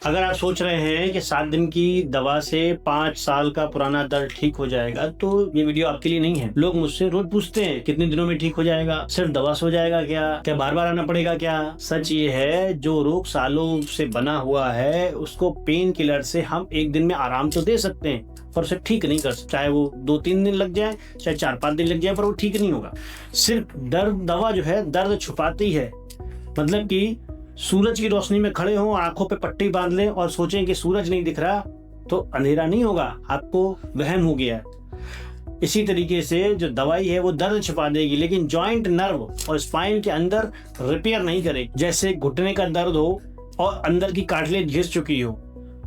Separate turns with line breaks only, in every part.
अगर आप सोच रहे हैं कि 7 दिन की दवा से 5 साल का पुराना दर्द ठीक हो जाएगा तो ये वीडियो आपके लिए नहीं है। लोग मुझसे रोज पूछते हैं कितने दिनों में ठीक हो जाएगा, सिर्फ दवा से हो जाएगा क्या बार बार आना पड़ेगा क्या? सच ये है, जो रोग सालों से बना हुआ है उसको पेन किलर से हम एक दिन में आराम तो दे सकते हैं पर उसे ठीक नहीं कर सकते। चाहे वो 2-3 दिन लग जाए, चाहे 4-5 दिन लग जाए, पर वो ठीक नहीं होगा। सिर्फ दवा जो है दर्द छुपाती है। मतलब कि सूरज की रोशनी में खड़े हों, आंखों पे पट्टी बांध लें और सोचें कि सूरज नहीं दिख रहा तो अंधेरा नहीं होगा, आपको वहम हो गया है। इसी तरीके से जो दवाई है वो दर्द छिपा देगी लेकिन जॉइंट, नर्व और स्पाइन के अंदर रिपेयर नहीं करेगी। जैसे घुटने का दर्द हो और अंदर की कार्टिलेज घिस चुकी हो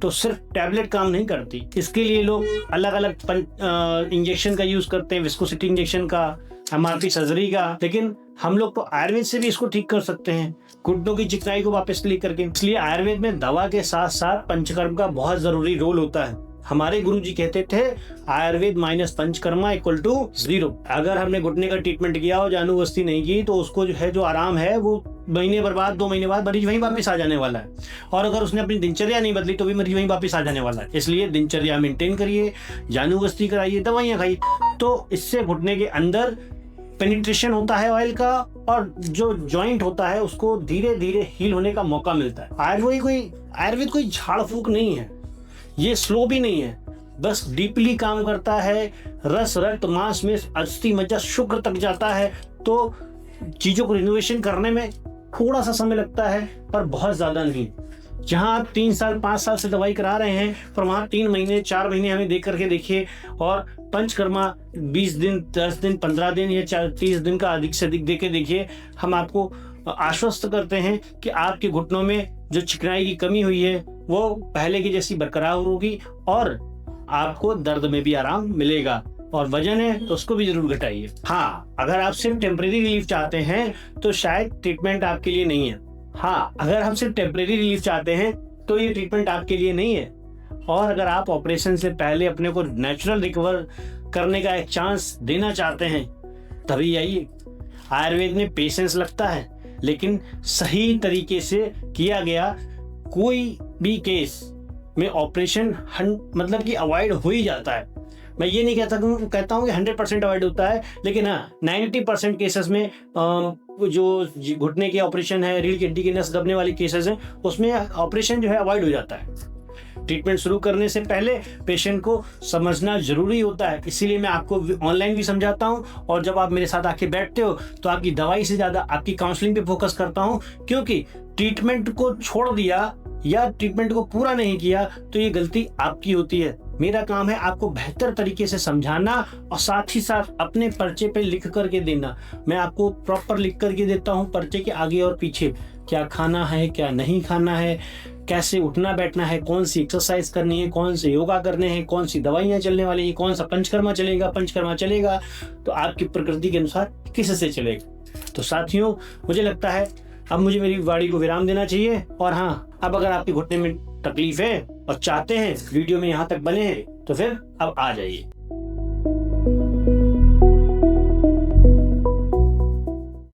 तो सिर्फ टैबलेट काम नहीं करती। इसके लिए लोग अलग अलग इंजेक्शन का यूज करते हैं, विस्कोसिटी इंजेक्शन का, एमआरपी सर्जरी का, लेकिन हम लोग तो आयुर्वेद से भी इसको ठीक कर सकते हैं, घुटनों की चिकनाई को वापस क्लियर करके। इसलिए आयुर्वेद में दवा के साथ साथ पंचकर्म का बहुत जरूरी रोल होता है। हमारे गुरुजी कहते थे Ayurveda minus Panchakarma equal to 0। अगर हमने घुटने का ट्रीटमेंट किया और जानूबस्ती नहीं की तो उसको जो है जो आराम है वो महीने भर बाद, 2 महीने बाद मरीज वहीं वापस आ जाने वाला है। और अगर उसने अपनी दिनचर्या नहीं बदली तो भी मरीज वहीं वापस आ जाने वाला है। इसलिए दिनचर्या मेंटेन करिए, जानूबस्ती कराइए, दवाइयाँ खाइए, तो इससे घुटने के अंदर पेनिट्रेशन होता है ऑयल का और जो जॉइंट होता है उसको धीरे धीरे हील होने का मौका मिलता है। आयुर्वेद कोई झाड़ फूक नहीं है, ये स्लो भी नहीं है, बस डीपली काम करता है। रस, रक्त, मांस में अस्थि, मज्जा, शुक्र तक जाता है। तो चीजों को रिनोवेशन करने में थोड़ा सा समय लगता है पर बहुत ज्यादा नहीं। जहां आप 3 साल 5 साल से दवाई करा रहे हैं पर वहां 3 महीने 4 महीने हमें देख करके देखिए, और पंचकर्मा 20 दिन, 10 दिन, 15 दिन या 30 दिन का अधिक से अधिक देके देखिए। हम आपको आश्वस्त करते हैं कि आपके घुटनों में जो चिकनाई की कमी हुई है वो पहले की जैसी बरकरार होगी और आपको दर्द में भी आराम मिलेगा। और वजन है तो उसको भी जरूर घटाइए। हाँ, अगर आप सिर्फ टेम्परेरी रिलीफ चाहते हैं तो शायद ट्रीटमेंट आपके लिए नहीं है। हाँ, अगर हम सिर्फ टेम्परेरी रिलीफ चाहते हैं तो ये ट्रीटमेंट आपके लिए नहीं है। और अगर आप ऑपरेशन से पहले अपने को नेचुरल रिकवर करने का एक चांस देना चाहते हैं तभी आइए। आयुर्वेद में पेशेंस लगता है लेकिन सही तरीके से किया गया कोई भी केस में ऑपरेशन मतलब कि अवॉइड हो ही जाता है। मैं ये नहीं कहता हूँ कि 100% अवॉइड होता है, लेकिन हाँ 90% केसेस में जो घुटने के ऑपरेशन है, रीढ़ की हड्डी की नस दबने वाली केसेस हैं, उसमें ऑपरेशन जो है अवॉइड हो जाता है। ट्रीटमेंट शुरू करने से पहले पेशेंट को समझना जरूरी होता है। इसीलिए मैं आपको ऑनलाइन भी समझाता हूँ और जब आप मेरे साथ आके बैठते हो तो आपकी दवाई से ज़्यादा आपकी काउंसलिंग पे फोकस करता हूँ, क्योंकि ट्रीटमेंट को छोड़ दिया या ट्रीटमेंट को पूरा नहीं किया तो ये गलती आपकी होती है। मेरा काम है आपको बेहतर तरीके से समझाना और साथ ही साथ अपने पर्चे पे लिख करके देना। मैं आपको प्रॉपर लिख करके देता हूँ पर्चे के आगे और पीछे, क्या खाना है, क्या नहीं खाना है, कैसे उठना बैठना है, कौन सी एक्सरसाइज करनी है, कौन से योगा करने हैं, कौन सी दवाइयाँ चलने वाली है, कौन सा पंचकर्मा चलेगा तो आपकी प्रकृति के अनुसार किससे चलेगा। तो साथियों, मुझे लगता है अब मुझे मेरी वाणी को विराम देना चाहिए। और हाँ, अब अगर आपके घुटने में तकलीफ है और चाहते हैं वीडियो में यहाँ तक बने हैं तो फिर अब आ जाइए।